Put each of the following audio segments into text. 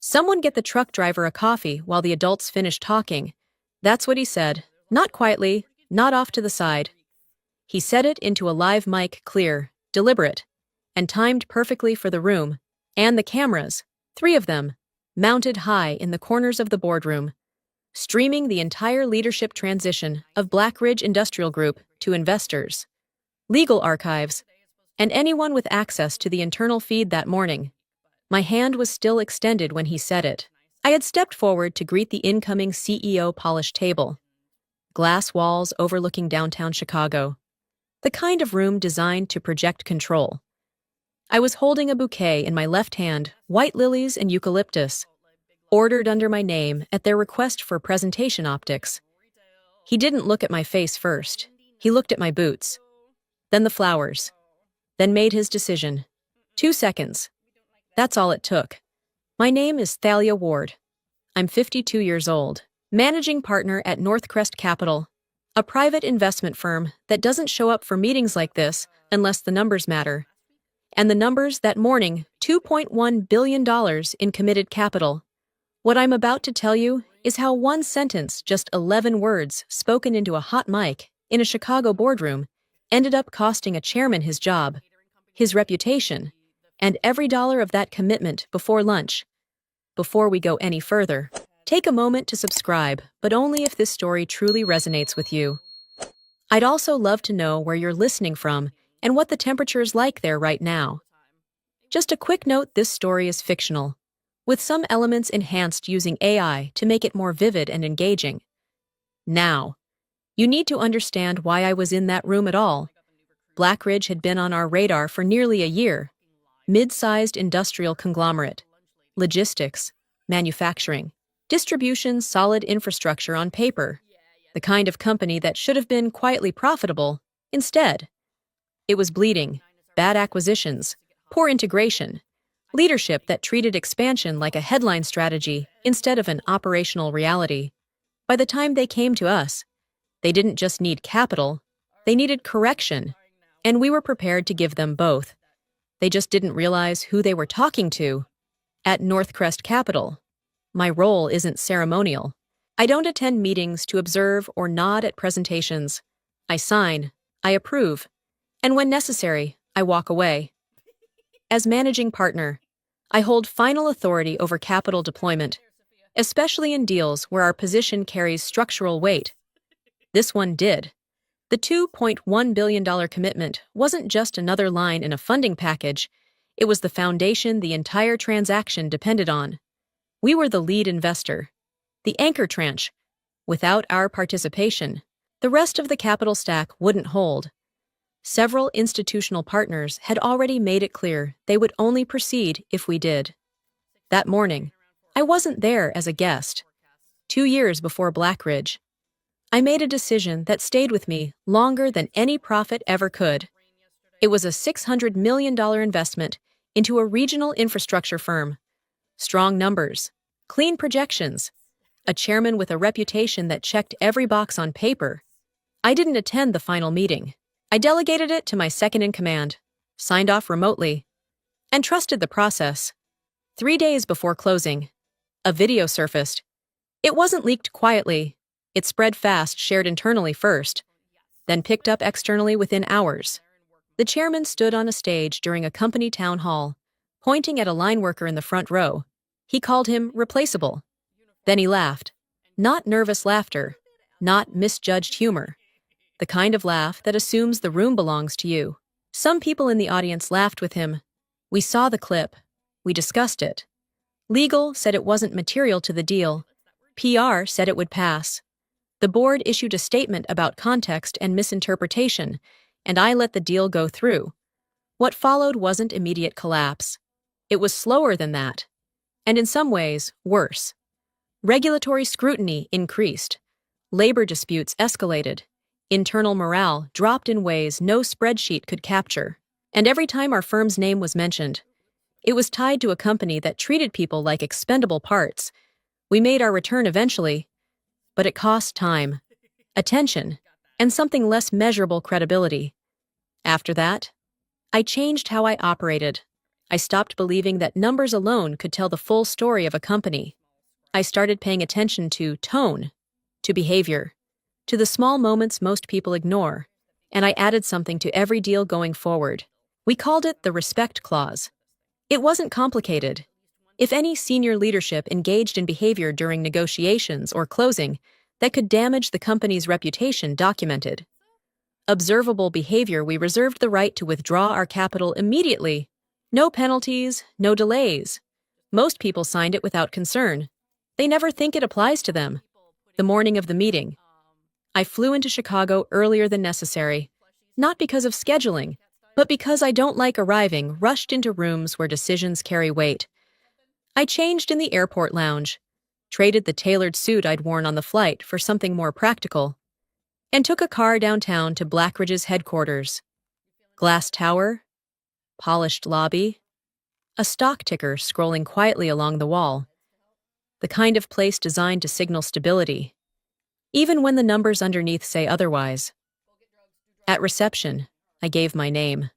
Someone get the truck driver a coffee while the adults finish talking. That's what he said, not quietly, not off to the side. He said it into a live mic, clear, deliberate, and timed perfectly for the room, and the cameras, three of them, mounted high in the corners of the boardroom, streaming the entire leadership transition of Blackridge Industrial Group to investors, legal archives, and anyone with access to the internal feed that morning. My hand was still extended when he said it. I had stepped forward to greet the incoming CEO polished table. Glass walls overlooking downtown Chicago. The kind of room designed to project control. I was holding a bouquet in my left hand, white lilies and eucalyptus, ordered under my name at their request for presentation optics. He didn't look at my face first. He looked at my boots. Then the flowers. Then made his decision. 2 seconds. That's all it took. My name is Thalia Ward. I'm 52 years old, managing partner at Northcrest Capital, a private investment firm that doesn't show up for meetings like this unless the numbers matter. And the numbers that morning, $2.1 billion in committed capital. What I'm about to tell you is how one sentence, just 11 words spoken into a hot mic in a Chicago boardroom, ended up costing a chairman his job, his reputation, and every dollar of that commitment before lunch. Before we go any further, take a moment to subscribe, but only if this story truly resonates with you. I'd also love to know where you're listening from and what the temperature is like there right now. Just a quick note, this story is fictional, with some elements enhanced using AI to make it more vivid and engaging. Now, you need to understand why I was in that room at all. Blackridge had been on our radar for nearly a year. Mid-sized industrial conglomerate. Logistics, manufacturing, distribution, solid infrastructure on paper. The kind of company that should have been quietly profitable. Instead, it was bleeding, bad acquisitions, poor integration, leadership that treated expansion like a headline strategy instead of an operational reality. By the time they came to us, they didn't just need capital, they needed correction, and we were prepared to give them both. They just didn't realize who they were talking to. At Northcrest Capital, my role isn't ceremonial. I don't attend meetings to observe or nod at presentations. I sign, I approve, and when necessary, I walk away. As managing partner, I hold final authority over capital deployment, especially in deals where our position carries structural weight. This one did. The $2.1 billion commitment wasn't just another line in a funding package, it was the foundation the entire transaction depended on. We were the lead investor, the anchor tranche. Without our participation, the rest of the capital stack wouldn't hold. Several institutional partners had already made it clear they would only proceed if we did. That morning, I wasn't there as a guest. 2 years before Blackridge, I made a decision that stayed with me longer than any profit ever could. It was a $600 million investment into a regional infrastructure firm. Strong numbers, clean projections, a chairman with a reputation that checked every box on paper. I didn't attend the final meeting. I delegated it to my second-in-command, signed off remotely, and trusted the process. 3 days before closing, a video surfaced. It wasn't leaked quietly. It spread fast, shared internally first, then picked up externally within hours. The chairman stood on a stage during a company town hall, pointing at a line worker in the front row. He called him replaceable. Then he laughed. Not nervous laughter, not misjudged humor. The kind of laugh that assumes the room belongs to you. Some people in the audience laughed with him. We saw the clip. We discussed it. Legal said it wasn't material to the deal. PR said it would pass. The board issued a statement about context and misinterpretation, and I let the deal go through. What followed wasn't immediate collapse. It was slower than that, and in some ways, worse. Regulatory scrutiny increased. Labor disputes escalated. Internal morale dropped in ways no spreadsheet could capture. And every time our firm's name was mentioned, it was tied to a company that treated people like expendable parts. We made our return eventually, but it cost time, attention, and something less measurable credibility. After that, I changed how I operated. I stopped believing that numbers alone could tell the full story of a company. I started paying attention to tone, to behavior, to the small moments most people ignore, and I added something to every deal going forward. We called it the respect clause. It wasn't complicated. If any senior leadership engaged in behavior during negotiations or closing that could damage the company's reputation, documented. Observable behavior, we reserved the right to withdraw our capital immediately. No penalties, no delays. Most people signed it without concern. They never think it applies to them. The morning of the meeting, I flew into Chicago earlier than necessary, not because of scheduling, but because I don't like arriving rushed into rooms where decisions carry weight. I changed in the airport lounge, traded the tailored suit I'd worn on the flight for something more practical, and took a car downtown to Blackridge's headquarters. Glass tower, polished lobby, a stock ticker scrolling quietly along the wall. The kind of place designed to signal stability, even when the numbers underneath say otherwise. At reception, I gave my name.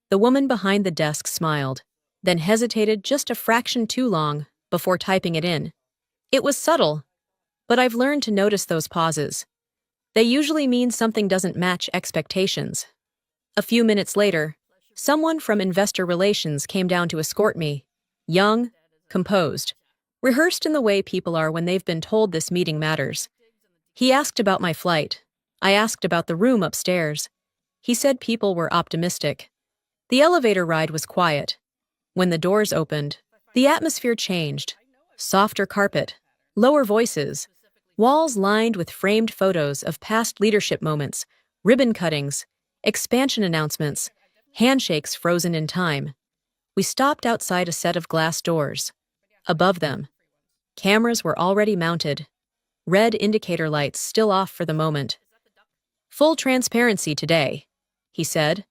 The woman behind the desk smiled, then hesitated just a fraction too long before typing it in. It was subtle, but I've learned to notice those pauses. They usually mean something doesn't match expectations. A few minutes later, someone from investor relations came down to escort me. Young, composed, rehearsed in the way people are when they've been told this meeting matters. He asked about my flight. I asked about the room upstairs. He said people were optimistic. The elevator ride was quiet. When the doors opened, the atmosphere changed. Softer carpet, lower voices, walls lined with framed photos of past leadership moments, ribbon cuttings, expansion announcements, handshakes frozen in time. We stopped outside a set of glass doors. Above them, cameras were already mounted, red indicator lights still off for the moment. "Full transparency today," he said,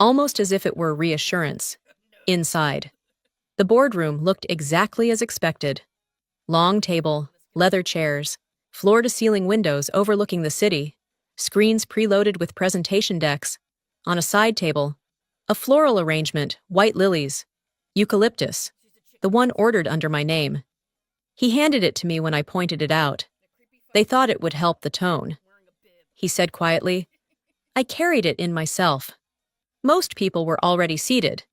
almost as if it were reassurance. Inside, the boardroom looked exactly as expected. Long table, leather chairs, floor-to-ceiling windows overlooking the city, screens preloaded with presentation decks. On a side table, a floral arrangement, white lilies, eucalyptus, the one ordered under my name. He handed it to me when I pointed it out. They thought it would help the tone. He said quietly, I carried it in myself. Most people were already seated.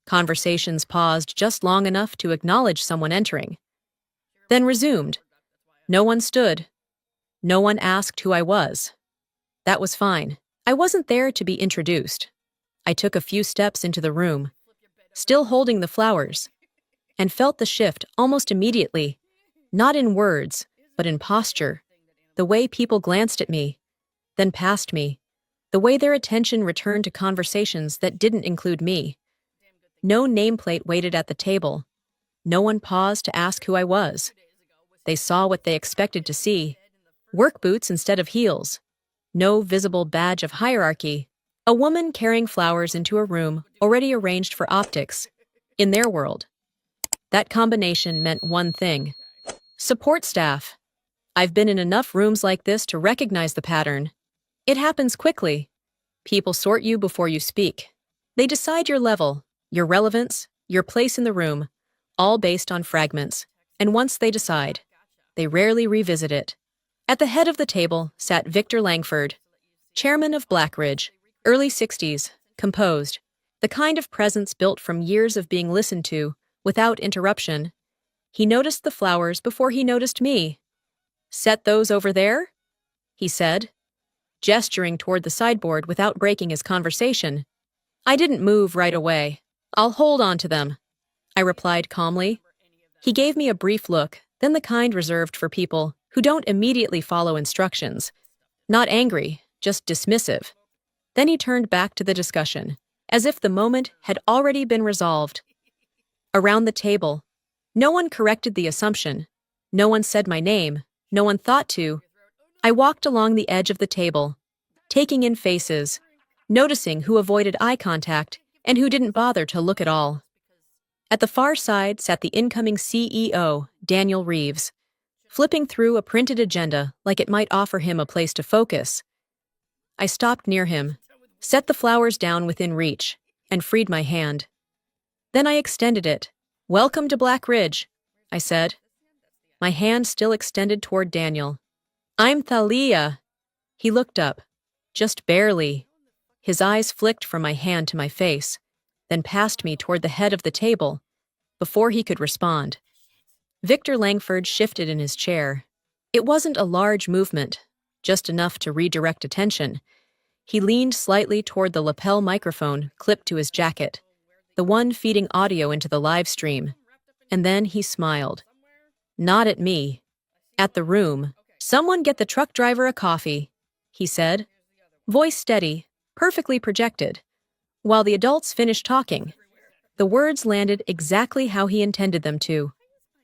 Conversations paused just long enough to acknowledge someone entering, then resumed. No one stood. No one asked who I was. That was fine. I wasn't there to be introduced. I took a few steps into the room, still holding the flowers, and felt the shift almost immediately, not in words, but in posture. The way people glanced at me, then past me, the way their attention returned to conversations that didn't include me. No nameplate waited at the table. No one paused to ask who I was. They saw what they expected to see. Work boots instead of heels. No visible badge of hierarchy. A woman carrying flowers into a room already arranged for optics. In their world, that combination meant one thing. Support staff. I've been in enough rooms like this to recognize the pattern. It happens quickly. People sort you before you speak. They decide your level, your relevance, your place in the room, all based on fragments. And once they decide, they rarely revisit it. At the head of the table sat Victor Langford, chairman of Blackridge, early 60s, composed, the kind of presence built from years of being listened to, without interruption. He noticed the flowers before he noticed me. Set those over there? He said, gesturing toward the sideboard without breaking his conversation. I didn't move right away. I'll hold on to them, I replied calmly. He gave me a brief look, then the kind reserved for people who don't immediately follow instructions. Not angry, just dismissive. Then he turned back to the discussion, as if the moment had already been resolved. Around the table, no one corrected the assumption. No one said my name. No one thought to. I walked along the edge of the table, taking in faces, noticing who avoided eye contact and who didn't bother to look at all. At the far side sat the incoming CEO, Daniel Reeves, flipping through a printed agenda like it might offer him a place to focus. I stopped near him, set the flowers down within reach, and freed my hand. Then I extended it. "Welcome to Black Ridge," I said, my hand still extended toward Daniel. "I'm Thalia." He looked up, just barely. His eyes flicked from my hand to my face, then past me toward the head of the table, before he could respond. Victor Langford shifted in his chair. It wasn't a large movement, just enough to redirect attention. He leaned slightly toward the lapel microphone clipped to his jacket, the one feeding audio into the live stream, and then he smiled. Not at me. At the room. "Someone get the truck driver a coffee," he said, voice steady, perfectly projected. While the adults finished talking, the words landed exactly how he intended them to.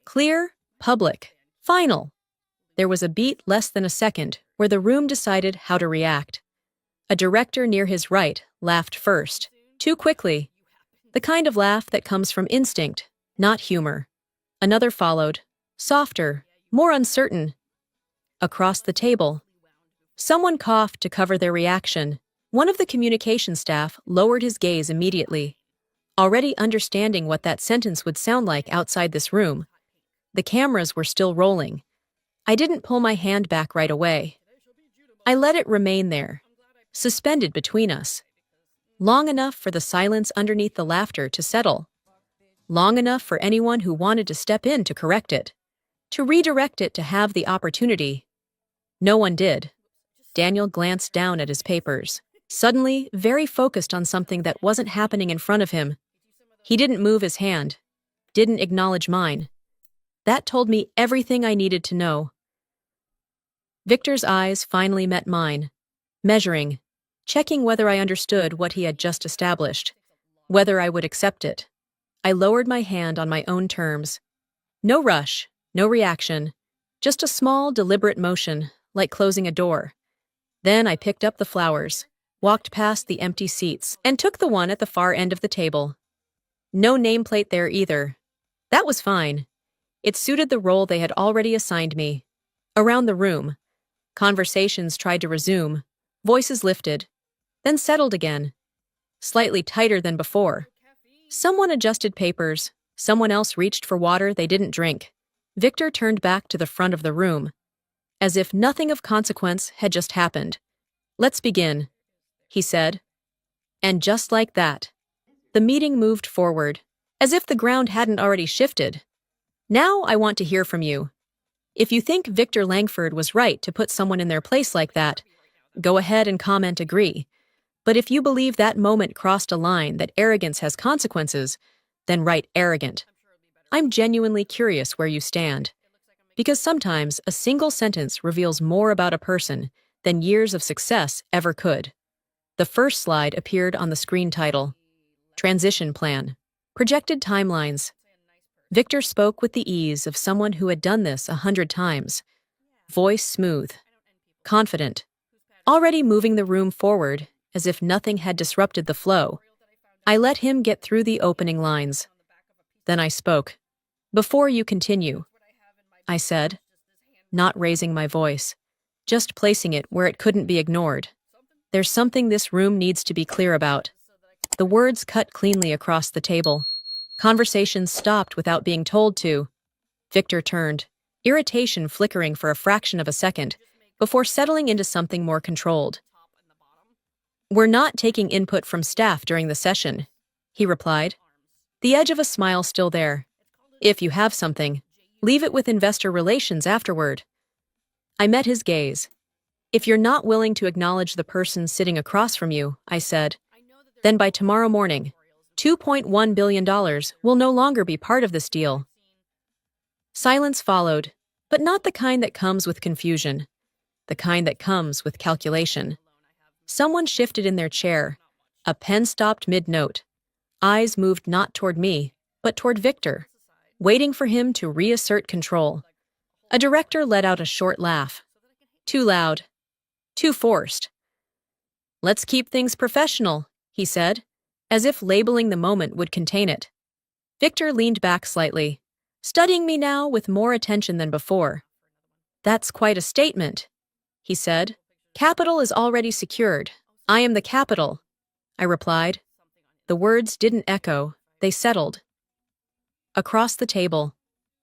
Clear, public, final. There was a beat less than a second where the room decided how to react. A director near his right laughed first, too quickly. The kind of laugh that comes from instinct, not humor. Another followed, softer, more uncertain. Across the table, someone coughed to cover their reaction. One of the communication staff lowered his gaze immediately, already understanding what that sentence would sound like outside this room. The cameras were still rolling. I didn't pull my hand back right away. I let it remain there, suspended between us. Long enough for the silence underneath the laughter to settle. Long enough for anyone who wanted to step in to correct it, to redirect it to have the opportunity. No one did. Daniel glanced down at his papers, suddenly very focused on something that wasn't happening in front of him. He didn't move his hand, didn't acknowledge mine. That told me everything I needed to know. Victor's eyes finally met mine, measuring, checking whether I understood what he had just established, whether I would accept it. I lowered my hand on my own terms. No rush, no reaction, just a small, deliberate motion, like closing a door. Then I picked up the flowers, walked past the empty seats, and took the one at the far end of the table. No nameplate there either. That was fine. It suited the role they had already assigned me. Around the room, conversations tried to resume, voices lifted, then settled again, slightly tighter than before. Someone adjusted papers, someone else reached for water they didn't drink. Victor turned back to the front of the room, as if nothing of consequence had just happened. "Let's begin," he said. And just like that, the meeting moved forward, as if the ground hadn't already shifted. "Now I want to hear from you. If you think Victor Langford was right to put someone in their place like that, go ahead and comment agree. But if you believe that moment crossed a line that arrogance has consequences, then write arrogant. I'm genuinely curious where you stand. Because sometimes a single sentence reveals more about a person than years of success ever could." The first slide appeared on the screen title. Transition plan. Projected timelines. Victor spoke with the ease of someone who had done this 100 times. Voice smooth. Confident. Already moving the room forward, as if nothing had disrupted the flow. I let him get through the opening lines. Then I spoke. "Before you continue," I said, not raising my voice, just placing it where it couldn't be ignored. "There's something this room needs to be clear about." The words cut cleanly across the table. Conversations stopped without being told to. Victor turned, irritation flickering for a fraction of a second, before settling into something more controlled. "We're not taking input from staff during the session," he replied, the edge of a smile still there. "If you have something, leave it with investor relations afterward." I met his gaze. "If you're not willing to acknowledge the person sitting across from you," I said, "then by tomorrow morning, $2.1 billion will no longer be part of this deal." Silence followed, but not the kind that comes with confusion, the kind that comes with calculation. Someone shifted in their chair. A pen stopped mid-note. Eyes moved not toward me, but toward Victor, waiting for him to reassert control. A director let out a short laugh. Too loud. Too forced. "Let's keep things professional," he said, as if labeling the moment would contain it. Victor leaned back slightly, studying me now with more attention than before. "That's quite a statement," he said. "Capital is already secured. I am the capital," I replied. The words didn't echo. They settled. Across the table,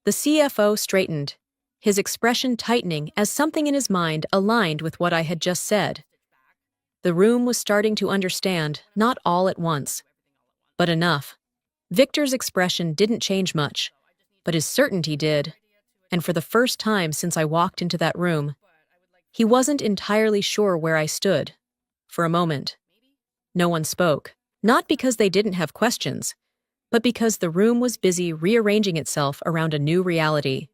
the CFO straightened, his expression tightening as something in his mind aligned with what I had just said. The room was starting to understand, not all at once, but enough. Victor's expression didn't change much, but his certainty did, and for the first time since I walked into that room, he wasn't entirely sure where I stood. For a moment, no one spoke, not because they didn't have questions, but because the room was busy rearranging itself around a new reality.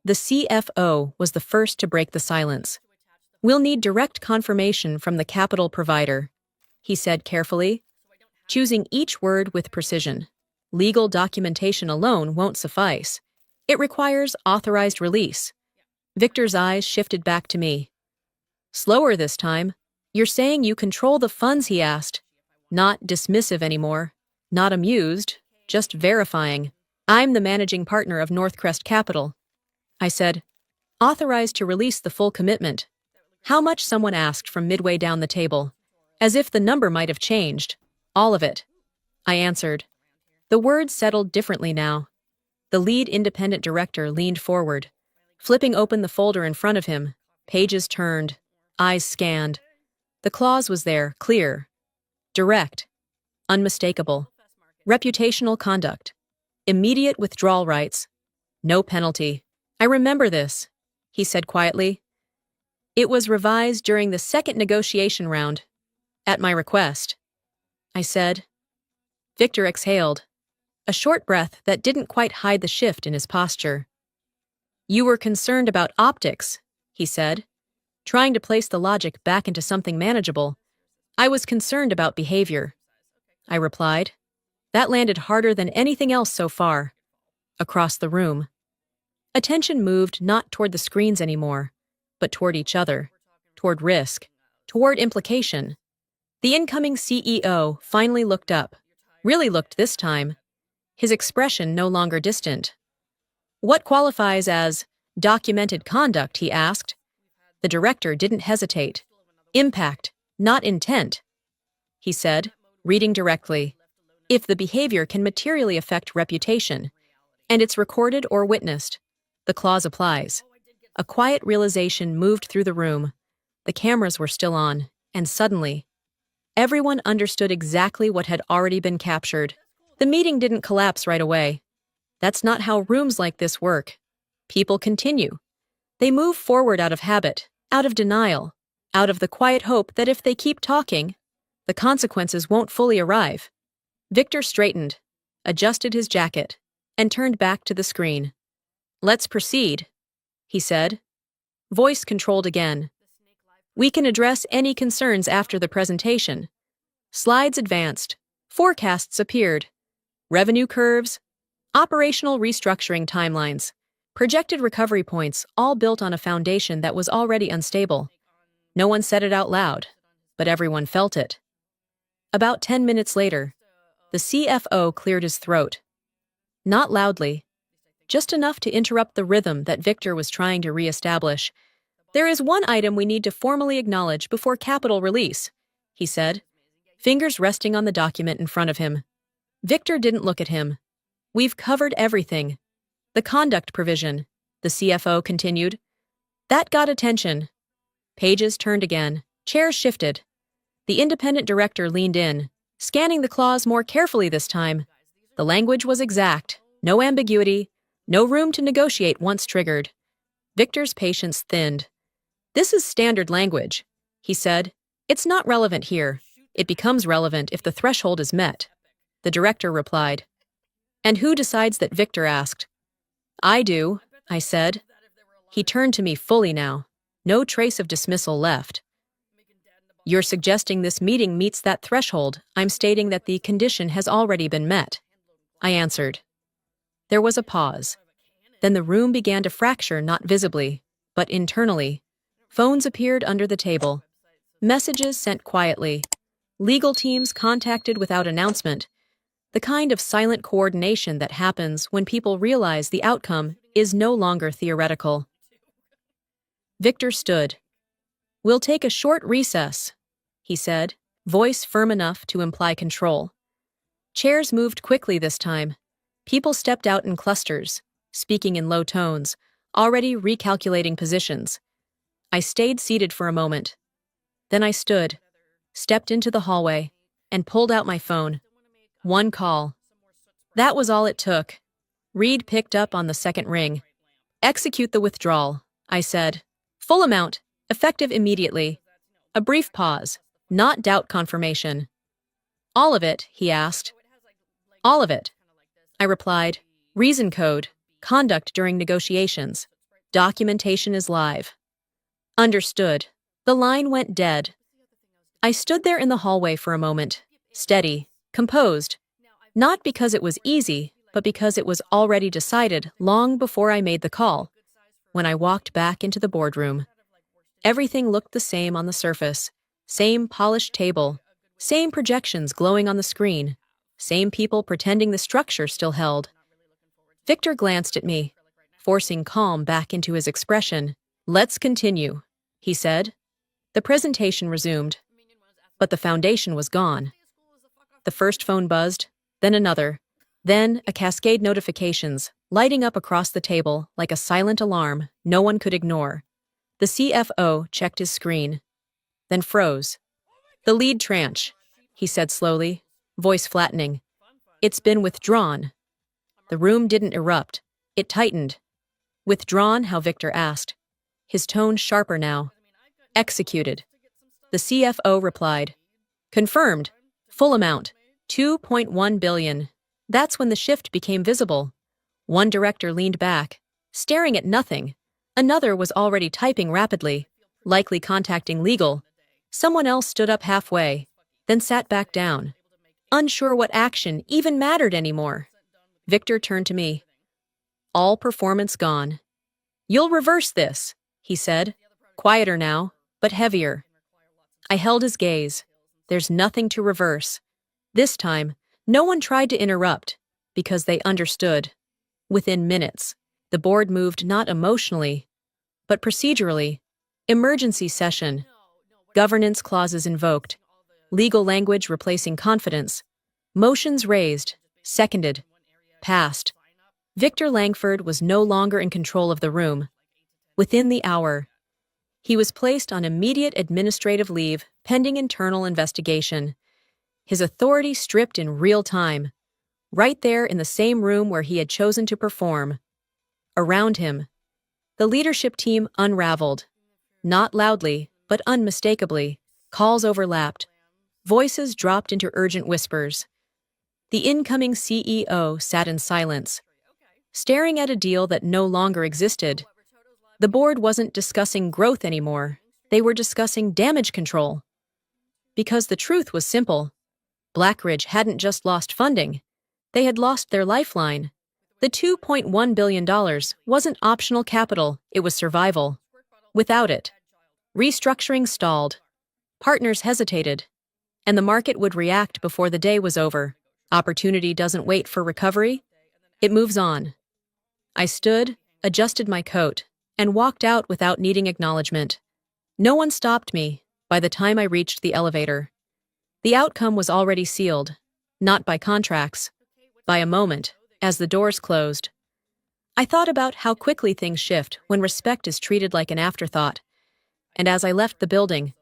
The CFO was the first to break the silence. "We'll need direct confirmation from the capital provider," he said carefully, choosing each word with precision. "Legal documentation alone won't suffice. It requires authorized release." Victor's eyes shifted back to me. "Slower this time. You're saying you control the funds?" he asked. Not dismissive anymore, not amused, just verifying. "I'm the managing partner of Northcrest Capital," I said, authorized to release the full commitment. "How much?" someone asked from midway down the table, as if the number might have changed. "All of it," I answered. The words settled differently now. The lead independent director leaned forward, flipping open the folder in front of him. Pages turned, eyes scanned. The clause was there, clear, direct, unmistakable. Reputational conduct, immediate withdrawal rights, no penalty. "I remember this," he said quietly. "It was revised during the second negotiation round, at my request," I said. Victor exhaled, a short breath that didn't quite hide the shift in his posture. "You were concerned about optics," he said, trying to place the logic back into something manageable. "I was concerned about behavior," I replied. That landed harder than anything else so far. Across the room, attention moved not toward the screens anymore, but toward each other, toward risk, toward implication. The incoming CEO finally looked up, really looked this time, his expression no longer distant. "What qualifies as documented conduct?" he asked. The director didn't hesitate. "Impact, not intent," he said, reading directly. "If the behavior can materially affect reputation, and it's recorded or witnessed, the clause applies." A quiet realization moved through the room. The cameras were still on, and suddenly, everyone understood exactly what had already been captured. The meeting didn't collapse right away. That's not how rooms like this work. People continue. They move forward out of habit, out of denial, out of the quiet hope that if they keep talking, the consequences won't fully arrive. Victor straightened, adjusted his jacket, and turned back to the screen. "Let's proceed," he said, voice controlled again. "We can address any concerns after the presentation." Slides advanced, forecasts appeared, revenue curves, operational restructuring timelines, projected recovery points, all built on a foundation that was already unstable. No one said it out loud, but everyone felt it. About 10 minutes later, the CFO cleared his throat. Not loudly, just enough to interrupt the rhythm that Victor was trying to reestablish. "There is one item we need to formally acknowledge before capital release," he said, fingers resting on the document in front of him. Victor didn't look at him. "We've covered everything. The conduct provision," the CFO continued. That got attention. Pages turned again, chairs shifted. The independent director leaned in, scanning the clause more carefully this time. The language was exact, no ambiguity, no room to negotiate once triggered. Victor's patience thinned. "This is standard language," he said. "It's not relevant here. It becomes relevant if the threshold is met." The director replied. "And who decides that?" Victor asked. "I do," I said. He turned to me fully now, no trace of dismissal left. "You're suggesting this meeting meets that threshold. I'm stating that the condition has already been met," I answered. There was a pause. Then the room began to fracture, not visibly, but internally. Phones appeared under the table. Messages sent quietly. Legal teams contacted without announcement. The kind of silent coordination that happens when people realize the outcome is no longer theoretical. Victor stood. "We'll take a short recess," he said, voice firm enough to imply control. Chairs moved quickly this time. People stepped out in clusters, speaking in low tones, already recalculating positions. I stayed seated for a moment. Then I stood, stepped into the hallway, and pulled out my phone. One call. That was all it took. Reed picked up on the second ring. Execute the withdrawal, I said. Full amount, effective immediately. A brief pause, not doubt confirmation. All of it, he asked. All of it. I replied. Reason code, conduct during negotiations. Documentation is live. Understood. The line went dead. I stood there in the hallway for a moment, steady, composed. Not because it was easy, but because it was already decided long before I made the call. When I walked back into the boardroom, everything looked the same on the surface. Same polished table, same projections glowing on the screen, same people pretending the structure still held. Victor glanced at me, forcing calm back into his expression. Let's continue, he said. The presentation resumed, but the foundation was gone. The first phone buzzed, then another, then a cascade notifications, lighting up across the table like a silent alarm no one could ignore. The CFO checked his screen, then froze. The lead tranche, he said slowly, voice flattening. It's been withdrawn. The room didn't erupt. It tightened. Withdrawn, how Victor asked, his tone sharper now. Executed. The CFO replied. Confirmed. Full amount. 2.1 billion. That's when the shift became visible. One director leaned back, staring at nothing. Another was already typing rapidly, likely contacting legal. Someone else stood up halfway, then sat back down, unsure what action even mattered anymore. Victor turned to me. All performance gone. You'll reverse this, he said, quieter now, but heavier. I held his gaze. There's nothing to reverse. This time, no one tried to interrupt, because they understood. Within minutes, the board moved not emotionally, but procedurally. Emergency session. Governance clauses invoked. Legal language replacing confidence. Motions raised, seconded, passed. Victor Langford was no longer in control of the room. Within the hour, he was placed on immediate administrative leave pending internal investigation. His authority stripped in real time, right there in the same room where he had chosen to perform. Around him, the leadership team unraveled. Not loudly, but unmistakably. Calls overlapped. Voices dropped into urgent whispers. The incoming CEO sat in silence, staring at a deal that no longer existed. The board wasn't discussing growth anymore. They were discussing damage control. Because the truth was simple. Blackridge hadn't just lost funding. They had lost their lifeline. The $2.1 billion wasn't optional capital, it was survival. Without it, restructuring stalled. Partners hesitated. And the market would react before the day was over. Opportunity doesn't wait for recovery. It moves on. I stood, adjusted my coat, and walked out without needing acknowledgement. No one stopped me by the time I reached the elevator. The outcome was already sealed, not by contracts, by a moment, as the doors closed. I thought about how quickly things shift when respect is treated like an afterthought. And as I left the building,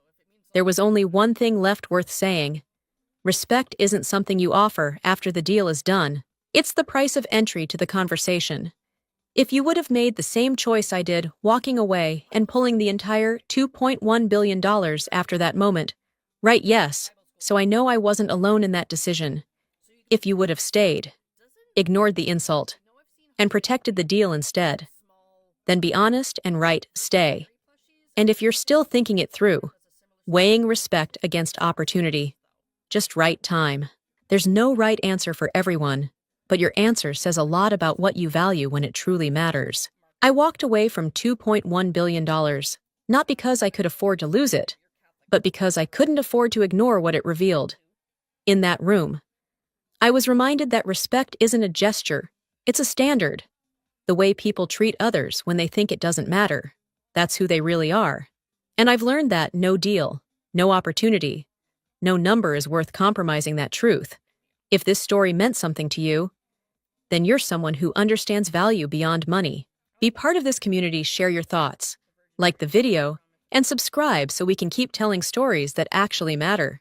there was only one thing left worth saying. Respect isn't something you offer after the deal is done. It's the price of entry to the conversation. If you would have made the same choice I did, walking away and pulling the entire $2.1 billion after that moment, right, yes, so I know I wasn't alone in that decision. If you would have stayed, ignored the insult, and protected the deal instead, then be honest and right, stay. And if you're still thinking it through, weighing respect against opportunity, just right time. There's no right answer for everyone, but your answer says a lot about what you value when it truly matters. I walked away from $2.1 billion, not because I could afford to lose it, but because I couldn't afford to ignore what it revealed. In that room, I was reminded that respect isn't a gesture, it's a standard. The way people treat others when they think it doesn't matter, that's who they really are. And I've learned that no deal, no opportunity, no number is worth compromising that truth. If this story meant something to you, then you're someone who understands value beyond money. Be part of this community, share your thoughts, like the video, and subscribe so we can keep telling stories that actually matter.